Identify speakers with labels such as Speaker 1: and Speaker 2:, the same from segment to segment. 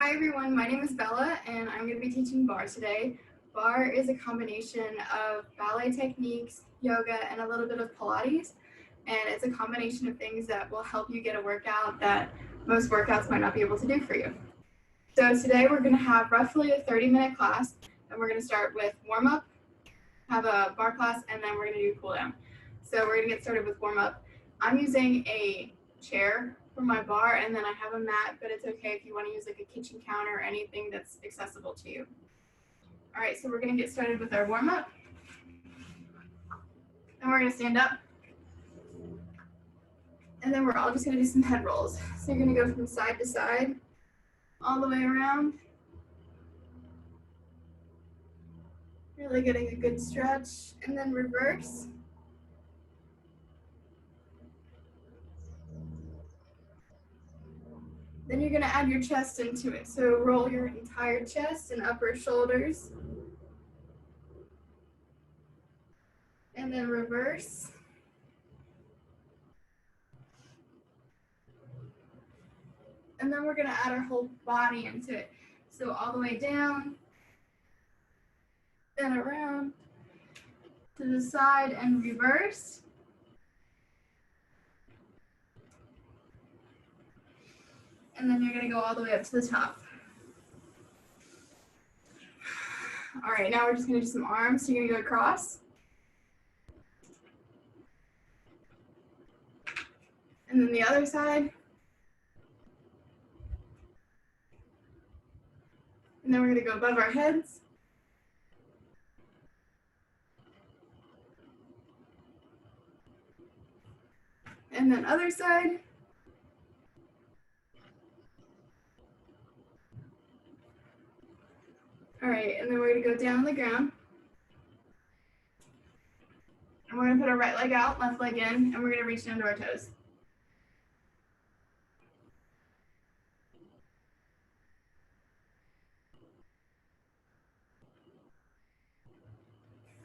Speaker 1: Hi everyone, my name is Bella and I'm going to be teaching Barre today. Barre is a combination of ballet techniques, yoga, and a little bit of Pilates. And it's a combination of things that will help you get a workout that most workouts might not be able to do for you. So today we're going to have roughly a 30-minute class, and we're going to start with warm-up, have a barre class, and then we're going to do cool down. So we're going to get started with warm-up. I'm using a chair for my barre, and then I have a mat, but it's okay if you want to use like a kitchen counter or anything that's accessible to you. All right, so we're going to get started with our warm-up. And we're going to stand up. And then we're all just going to do some head rolls. So you're going to go from side to side, all the way around. Really getting a good stretch, and then reverse. Then you're going to add your chest into it. So roll your entire chest and upper shoulders. And then reverse. And then we're going to add our whole body into it. So all the way down, then around, to the side and reverse. And then you're going to go all the way up to the top. All right, now we're just going to do some arms. So you're going to go across. And then the other side. And then we're going to go above our heads. And then other side. All right, and then we're going to go down on the ground. And we're going to put our right leg out, left leg in, and we're going to reach down to our toes.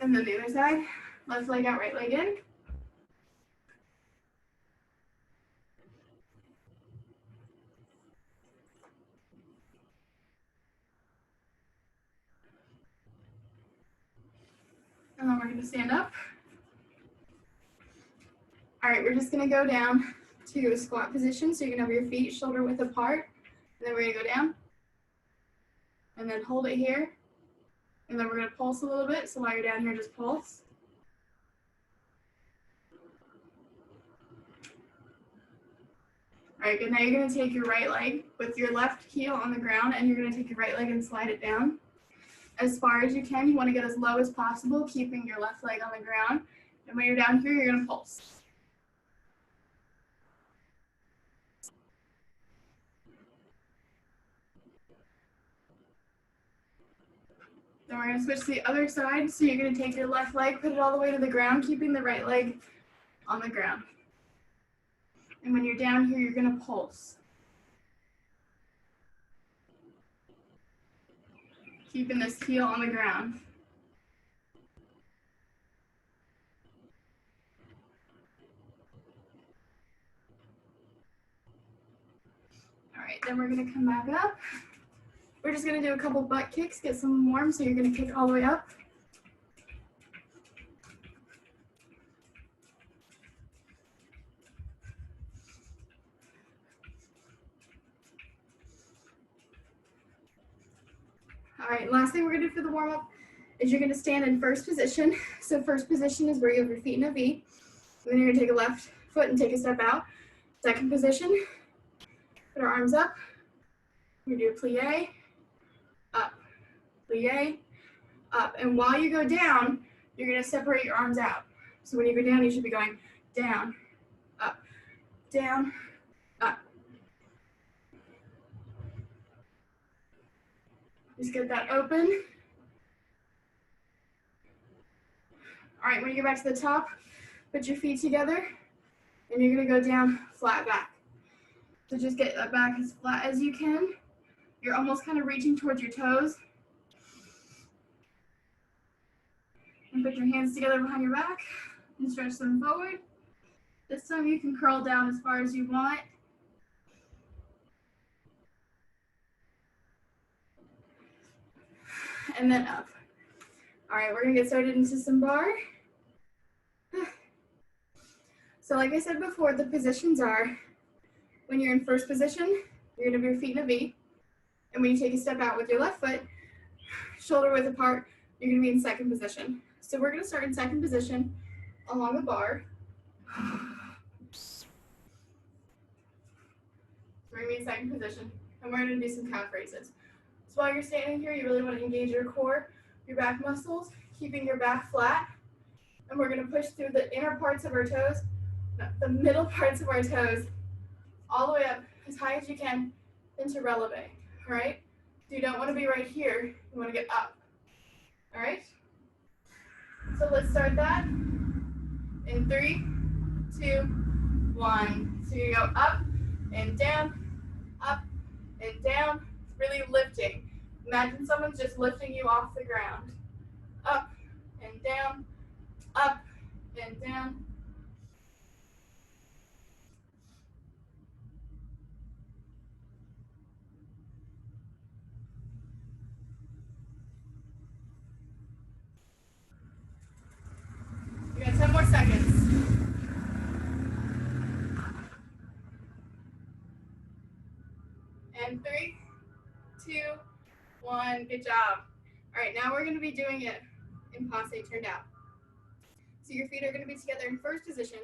Speaker 1: And then the other side, left leg out, right leg in. And then we're going to stand up. All right, we're just going to go down to a squat position. So you're going to have your feet shoulder width apart. And then we're going to go down. And then hold it here. And then we're going to pulse a little bit. So while you're down here, just pulse. All right, good. Now you're going to take your right leg with your left heel on the ground, and you're going to take your right leg and slide it down as far as you can. You want to get as low as possible, keeping your left leg on the ground. And when you're down here, you're going to pulse. Then we're going to switch to the other side. So you're going to take your left leg, put it all the way to the ground, keeping the right leg on the ground. And when you're down here, you're going to pulse. Keeping this heel on the ground. All right, then we're going to come back up. We're just going to do a couple butt kicks, get some warm. So you're going to kick all the way up. All right, last thing we're going to do for the warm-up is you're going to stand in first position. So first position is where you have your feet in a V. And then you're going to take a left foot and take a step out. Second position, put our arms up. We're going to do plie, up, plie, up. And while you go down, you're going to separate your arms out. So when you go down, you should be going down, up, down, up. Just get that open. All right, when you get back to the top, put your feet together, and you're going to go down flat back. So just get that back as flat as you can. You're almost kind of reaching towards your toes. And put your hands together behind your back and stretch them forward. This time you can curl down as far as you want. and then up. All right, we're gonna get started into some bar. So like I said before, the positions are, when you're in first position, you're gonna have your feet in a V. And when you take a step out with your left foot, shoulder width apart, you're gonna be in second position. So we're gonna start in second position along the bar. We're gonna be in second position, and we're gonna do some calf raises. So while you're standing here, you really wanna engage your core, your back muscles, keeping your back flat. And we're gonna push through the inner parts of our toes, the middle parts of our toes, all the way up as high as you can into releve, all right? So you don't wanna be right here, you wanna get up, all right? So let's start that in 3, 2, 1. So you go up and down, really lifting. Imagine someone's just lifting you off the ground. Up and down, up and down. We got 10 more seconds. And 3, 2, 1, good job. All right, now we're gonna be doing it in passe turned out. So your feet are gonna be together in first position,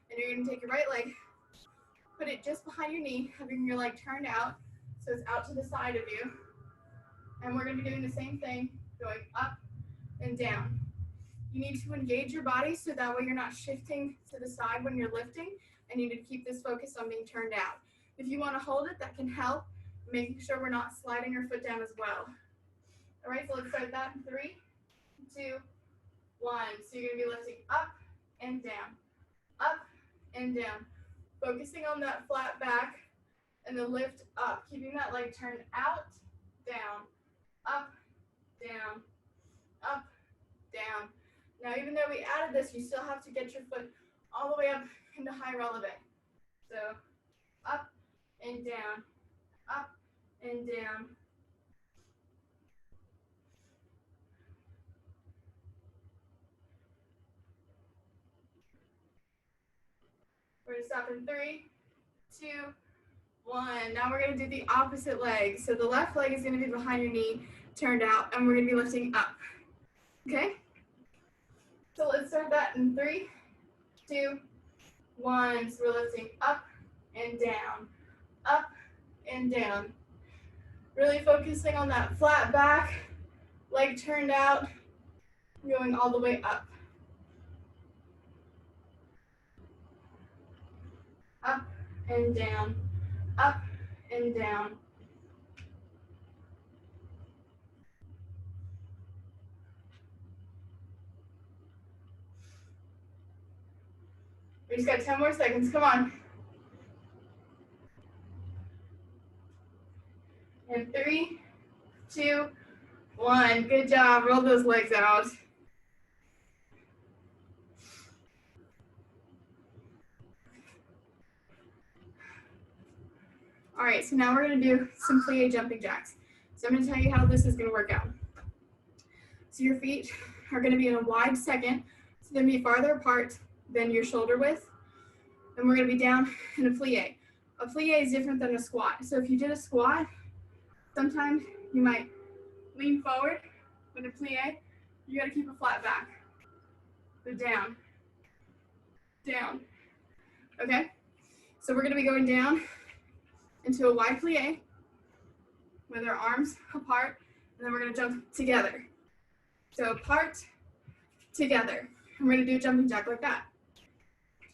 Speaker 1: and you're gonna take your right leg, put it just behind your knee, having your leg turned out, so it's out to the side of you. And we're gonna be doing the same thing, going up and down. You need to engage your body so that way you're not shifting to the side when you're lifting, and you need to keep this focus on being turned out. If you wanna hold it, that can help, making sure we're not sliding our foot down as well. All right, so let's start that in 3, 2, 1. So you're gonna be lifting up and down, up and down. Focusing on that flat back and then lift up, keeping that leg turned out, down, up, down, up, down. Now, even though we added this, you still have to get your foot all the way up into high releve. So up and down, up and down. We're gonna stop in 3, 2, 1. Now we're gonna do the opposite leg. So the left leg is gonna be behind your knee, turned out, and we're gonna be lifting up. Okay? So let's start that in 3, 2, 1. So we're lifting up and down, up and down. Really focusing on that flat back, leg turned out, going all the way up. Up and down, up and down. We just got 10 more seconds, come on. And 3, 2, 1, good job, roll those legs out. All right, so now we're gonna do some plie jumping jacks. So I'm gonna tell you how this is gonna work out. So your feet are gonna be in a wide second, so they're gonna be farther apart than your shoulder width. And we're gonna be down in a plie. A plie is different than a squat. So if you did a squat, sometimes you might lean forward. With a plie, you gotta keep a flat back. So down, down, okay? So we're gonna be going down into a wide plie with our arms apart, and then we're gonna jump together. So apart, together. And we're gonna do a jumping jack like that.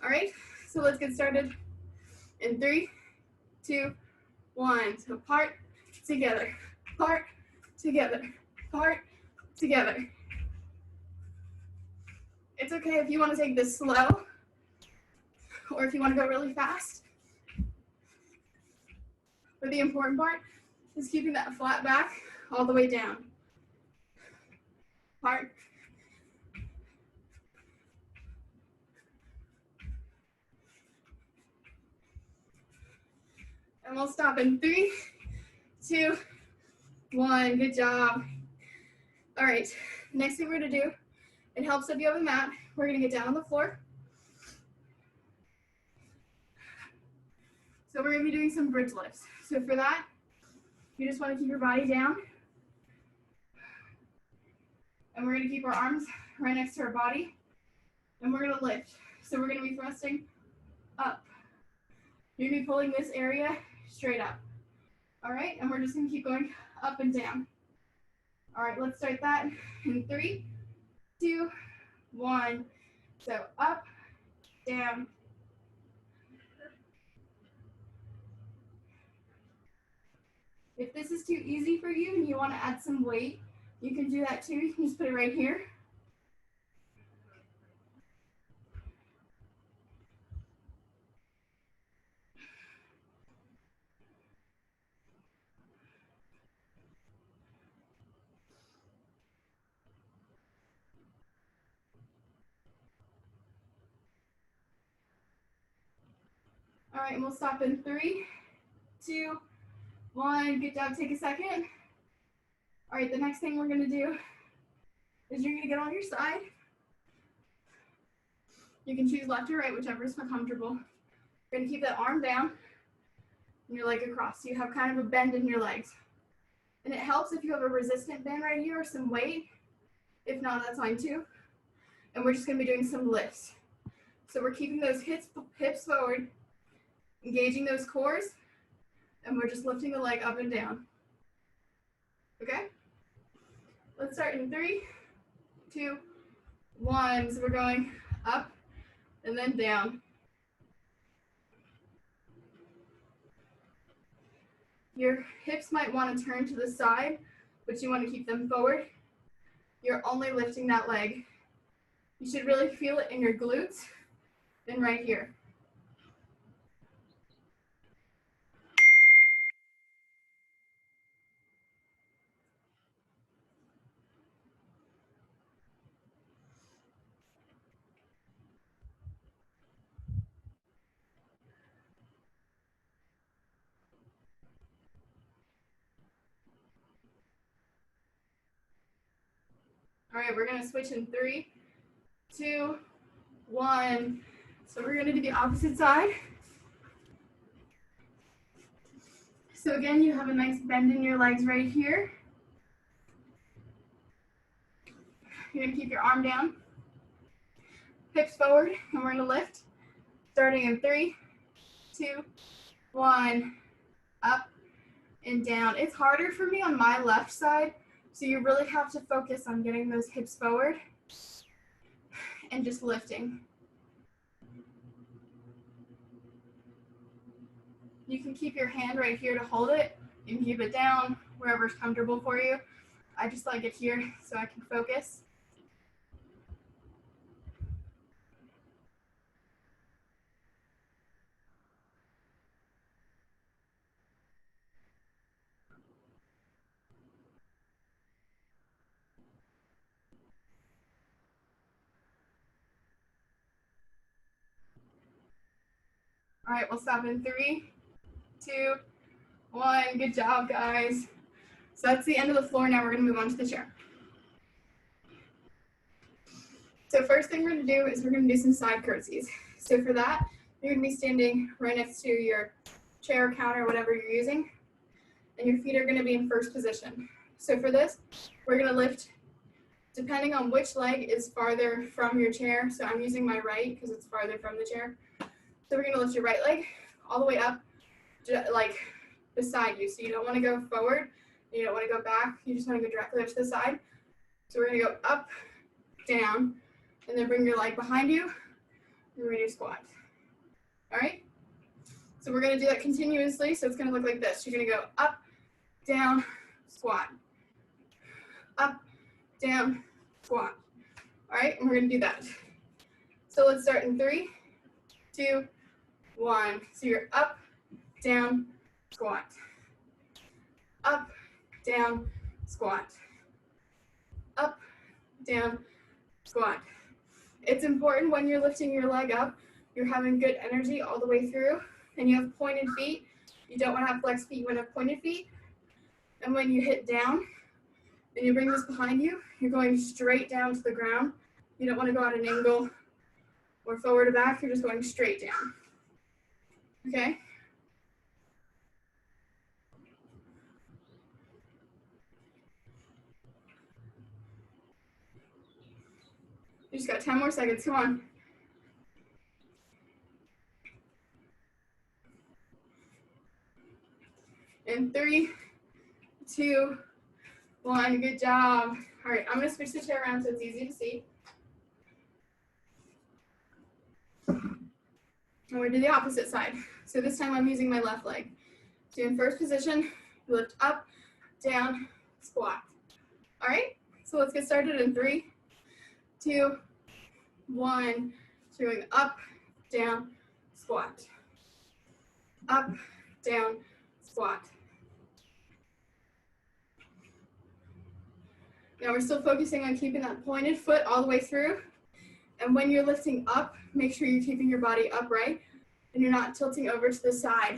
Speaker 1: All right, so let's get started in 3, 2, 1. So apart, together, apart, together, apart, together. It's okay if you want to take this slow, or if you want to go really fast. But the important part is keeping that flat back all the way down. Apart. And we'll stop in 3, 2, 1. Good job. All right, next thing we're gonna do, it helps if you have a mat. We're gonna get down on the floor. So we're gonna be doing some bridge lifts. So for that, you just wanna keep your body down. And we're gonna keep our arms right next to our body. And we're gonna lift. So we're gonna be thrusting up. You're gonna be pulling this area straight up. All right, and we're just gonna keep going up and down. All right, let's start that in 3, 2, 1. So up, down. If this is too easy for you and you want to add some weight, you can do that too. You can just put it right here. All right, and we'll stop in 3, 2, 1. Good job. Take a second. All right, the next thing we're going to do is you're going to get on your side. You can choose left or right, whichever is more comfortable. You're going to keep that arm down and your leg across. So you have kind of a bend in your legs. And it helps if you have a resistant band right here or some weight. If not, that's fine too. And we're just going to be doing some lifts. So we're keeping those hips forward, engaging those cores, and we're just lifting the leg up and down. Okay? Let's start in 3, 2, 1. So we're going up and then down. Your hips might want to turn to the side, but you want to keep them forward. You're only lifting that leg. You should really feel it in your glutes and right here. All right, we're going to switch in 3, 2, 1. So we're going to do the opposite side. So again, you have a nice bend in your legs right here. You're going to keep your arm down, hips forward, and we're going to lift. Starting in 3, 2, 1, up and down. It's harder for me on my left side, so you really have to focus on getting those hips forward and just lifting. You can keep your hand right here to hold it. You can keep it down wherever's comfortable for you. I just like it here so I can focus. All right, we'll stop in 3, 2, 1. Good job, guys. So that's the end of the floor. Now we're going to move on to the chair. So first thing we're going to do is we're going to do some side curtsies. So for that, you're going to be standing right next to your chair, counter, whatever you're using, and your feet are going to be in first position. So for this, we're going to lift depending on which leg is farther from your chair. So I'm using my right because it's farther from the chair. So we're going to lift your right leg all the way up, like beside you. So you don't want to go forward, you don't want to go back, you just want to go directly up to the side. So we're going to go up, down, and then bring your leg behind you, and we're going to do squat. All right? So we're going to do that continuously, so it's going to look like this. You're going to go up, down, squat. Up, down, squat. All right? And we're going to do that. So let's start in 3, 2, 1. So you're up, down, squat. Up, down, squat. Up, down, squat. It's important when you're lifting your leg up, you're having good energy all the way through, and you have pointed feet. You don't want to have flexed feet, you want to have pointed feet. And when you hit down, Then you bring this behind you. You're going straight down to the ground. You don't want to go at an angle or forward or back. You're just going straight down. Okay? You just got 10 more seconds. Come on. In 3, 2, 1. Good job. All right, I'm going to switch the chair around so it's easy to see. And we're going to do the opposite side. So this time I'm using my left leg. So in first position, you lift up, down, squat. All right, so let's get started in 3, 2, 1. So you're going up, down, squat. Up, down, squat. Now we're still focusing on keeping that pointed foot all the way through. And when you're lifting up, make sure you're keeping your body upright and you're not tilting over to the side.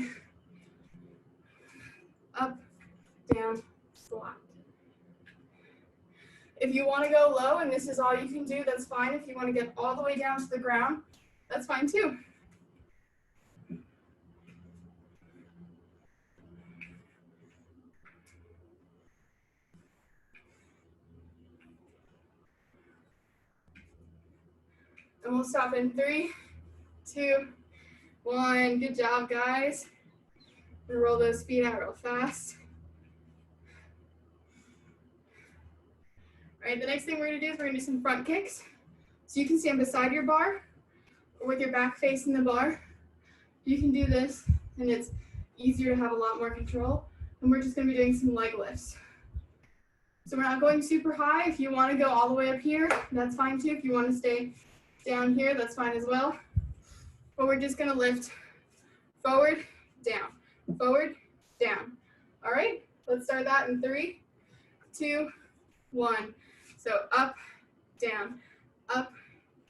Speaker 1: Up, down, squat. If you want to go low and this is all you can do, that's fine. If you want to get all the way down to the ground, that's fine too. And we'll stop in 3, 2, 1. Good job, guys. I'm gonna roll those feet out real fast. All right, the next thing we're gonna do is we're gonna do some front kicks. So you can stand beside your bar or with your back facing the bar. You can do this and it's easier to have a lot more control. And we're just gonna be doing some leg lifts. So we're not going super high. If you wanna go all the way up here, that's fine too. If you wanna stay down here, that's fine as well. But we're just gonna lift forward, down, forward, down. All right, let's start that in 3, 2, 1. So up, down, up,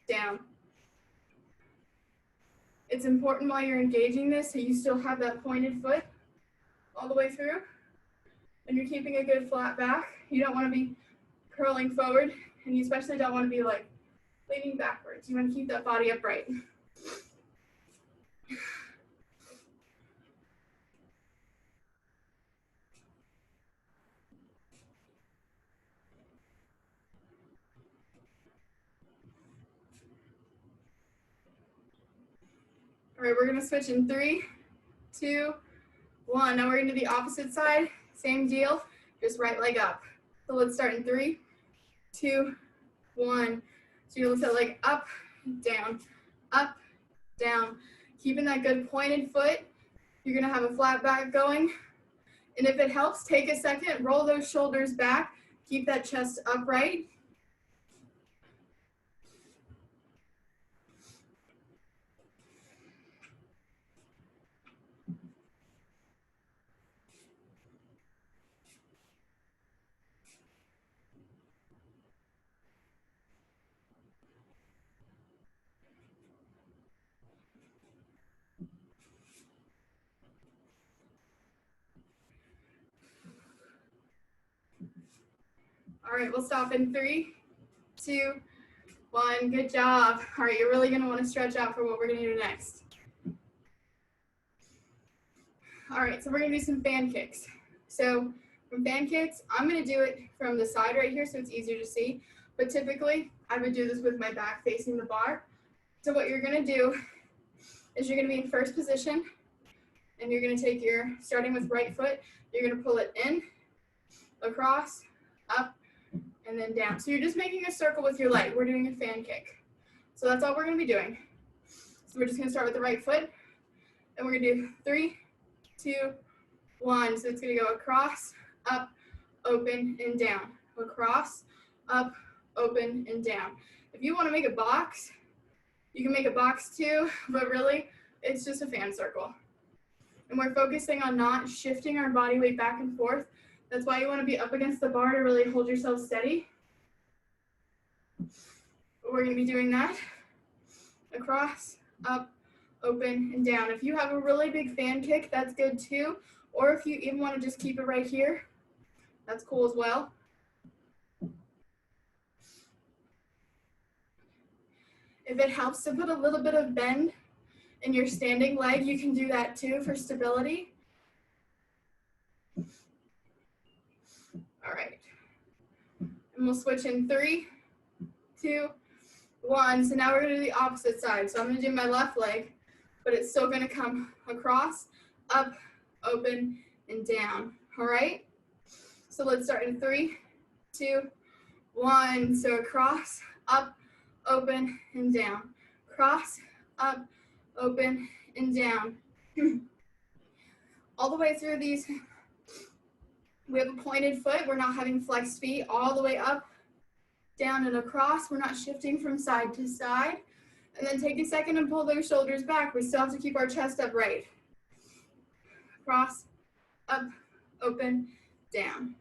Speaker 1: down. It's important while you're engaging this so you still have that pointed foot all the way through. And you're keeping a good flat back. You don't want to be curling forward, and you especially don't want to be like leaning backwards. You want to keep that body upright. All right, we're gonna switch in 3, 2, 1. Now we're gonna do the opposite side. Same deal, just right leg up. So let's start in 3, 2, 1. So you lift that leg up, down. Keeping that good pointed foot. You're gonna have a flat back going. And if it helps, take a second, roll those shoulders back, keep that chest upright. All right, we'll stop in 3, 2, 1. Good job. All right, you're really gonna wanna stretch out for what we're gonna do next. All right, so we're gonna do some fan kicks. So from fan kicks, I'm gonna do it from the side right here so it's easier to see. But typically, I would do this with my back facing the bar. So what you're gonna do is you're gonna be in first position and you're gonna take your, starting with right foot, you're gonna pull it in, across, up, and then down. So you're just making a circle with your leg. We're doing a fan kick. So that's all we're gonna be doing. So we're just gonna start with the right foot and we're gonna do 3, 2, 1. So it's gonna go across, up, open, and down. Across, up, open, and down. If you wanna make a box, you can make a box too, but really, it's just a fan circle. And we're focusing on not shifting our body weight back and forth. That's why you want to be up against the bar to really hold yourself steady. We're going to be doing that. Across, up, open, and down. If you have a really big fan kick, that's good too. Or if you even want to just keep it right here, that's cool as well. If it helps to put a little bit of bend in your standing leg, you can do that too for stability. All right. And we'll switch in 3, 2, 1. So now we're going to do the opposite side. So I'm going to do my left leg, but it's still going to come across, up, open, and down. All right? So let's start in 3, 2, 1. So across, up, open, and down. Cross, up, open, and down. All the way through these, we have a pointed foot. We're not having flexed feet all the way up, down, and across. We're not shifting from side to side. And then take a second and pull those shoulders back. We still have to keep our chest upright. Cross, up, open, down.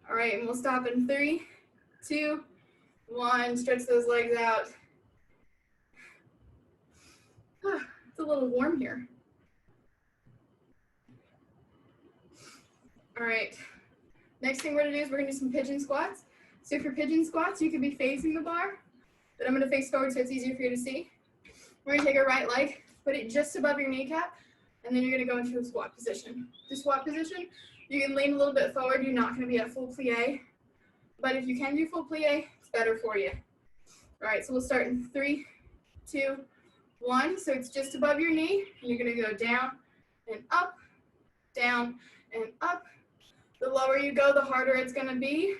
Speaker 1: All right, and we'll stop in 3, 2, 1. Stretch those legs out. It's a little warm here. All right, next thing we're gonna do is we're gonna do some pigeon squats. So for pigeon squats, you could be facing the bar, but I'm gonna face forward so it's easier for you to see. We're gonna take our right leg, put it just above your kneecap, and then you're gonna go into a squat position. The squat position, you can lean a little bit forward. You're not gonna be at full plie, but if you can do full plie, it's better for you. All right, so we'll start in 3, 2, 1. So it's just above your knee, and you're gonna go down and up, down and up. The lower you go, the harder it's gonna be.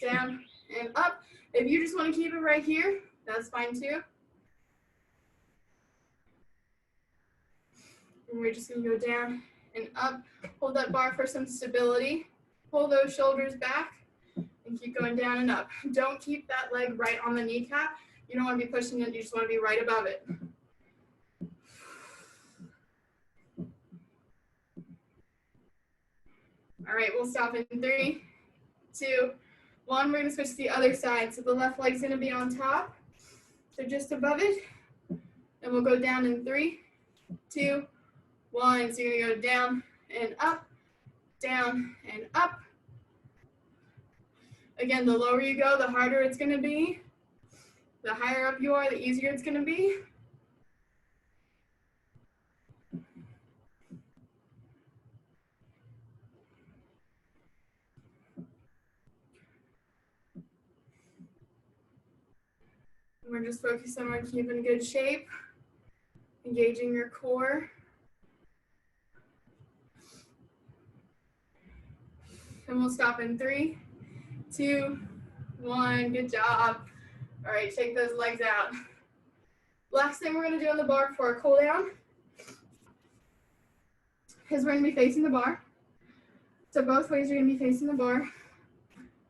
Speaker 1: Down and up. If you just wanna keep it right here, that's fine too. And we're just gonna go down and up. Hold that bar for some stability. Pull those shoulders back and keep going down and up. Don't keep that leg right on the kneecap. You don't wanna be pushing it, you just wanna be right above it. All right, we'll stop in 3, 2, 1. We're gonna switch to the other side. So the left leg's gonna be on top. So just above it. And we'll go down in 3, 2, 1. So you're gonna go down and up, down and up. Again, the lower you go, the harder it's gonna be. The higher up you are, the easier it's gonna be. We're just focusing on keeping good shape, engaging your core. And we'll stop in 3, 2, 1. Good job. All right, shake those legs out. Last thing we're gonna do on the bar for a cool down is we're gonna be facing the bar. So both ways you're gonna be facing the bar.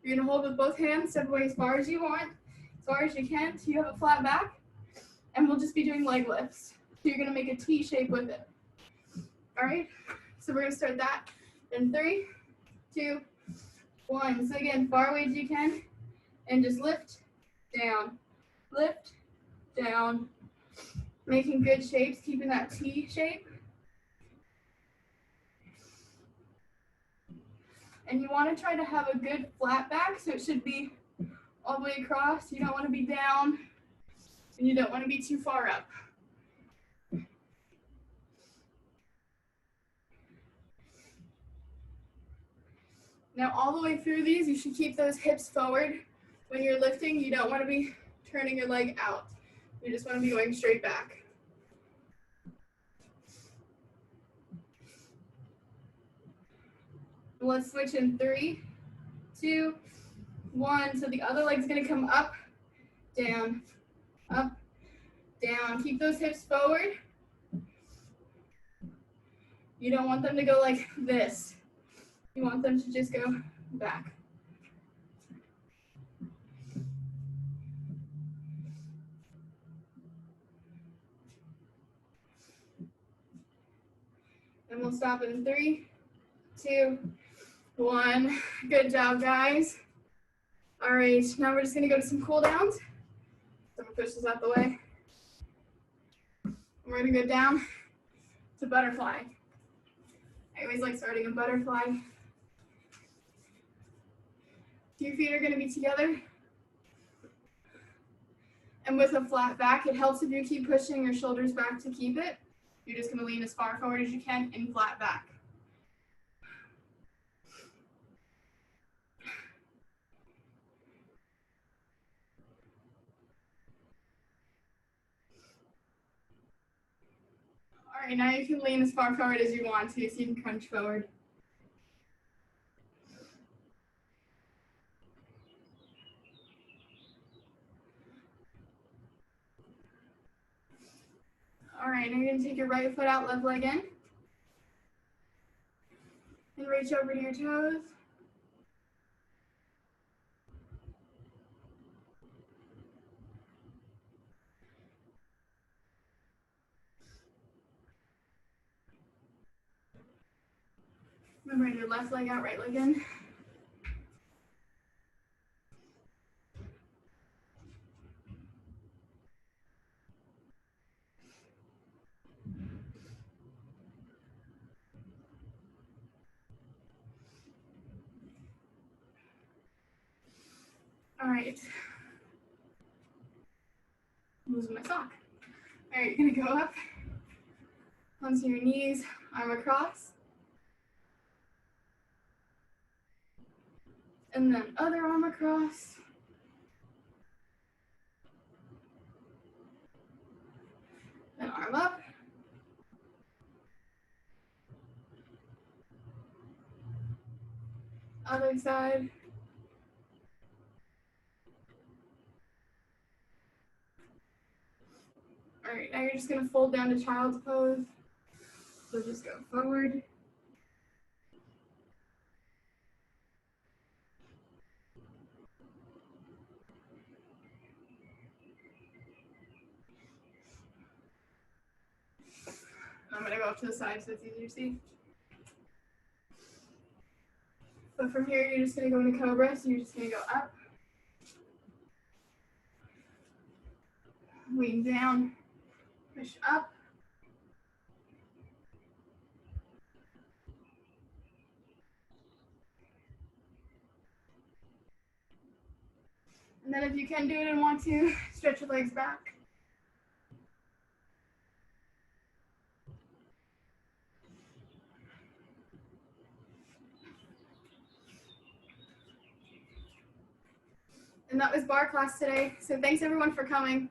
Speaker 1: You're gonna hold with both hands, step away as far as you want, as far as you can till you have a flat back. And we'll just be doing leg lifts. So you're gonna make a T shape with it. All right, so we're gonna start that in 3, 2, 1. So again, far away as you can, and just lift, down, making good shapes, keeping that T shape. And you want to try to have a good flat back, so it should be all the way across. You don't want to be down, and you don't want to be too far up. Now all the way through these, you should keep those hips forward. When you're lifting, you don't want to be turning your leg out. You just want to be going straight back. Let's switch in 3, 2, 1. So the other leg's gonna come up, down, up, down. Keep those hips forward. You don't want them to go like this. You want them to just go back. And we'll stop in 3, 2, 1. Good job, guys. All right, now we're just gonna go to some cool downs. So I'm gonna push this out the way. And we're gonna go down to butterfly. I always like starting a butterfly. Your feet are going to be together. And with a flat back, it helps if you keep pushing your shoulders back to keep it. You're just going to lean as far forward as you can in flat back. All right, now you can lean as far forward as you want to, so you can crunch forward. All right, now you're going to take your right foot out, left leg in. And reach over to your toes. Remember, your left leg out, right leg in. All right. I'm losing my sock. All right, you're gonna go up onto your knees, arm across. And then other arm across. Then arm up. Other side. All right, now you're just gonna fold down to child's pose. So just go forward. I'm gonna go up to the side so it's easier to see. But from here, you're just gonna go into cobra, so you're just gonna go up. Lean down, push up. And then if you can do it and want to, stretch your legs back. And that was bar class today. So thanks everyone for coming.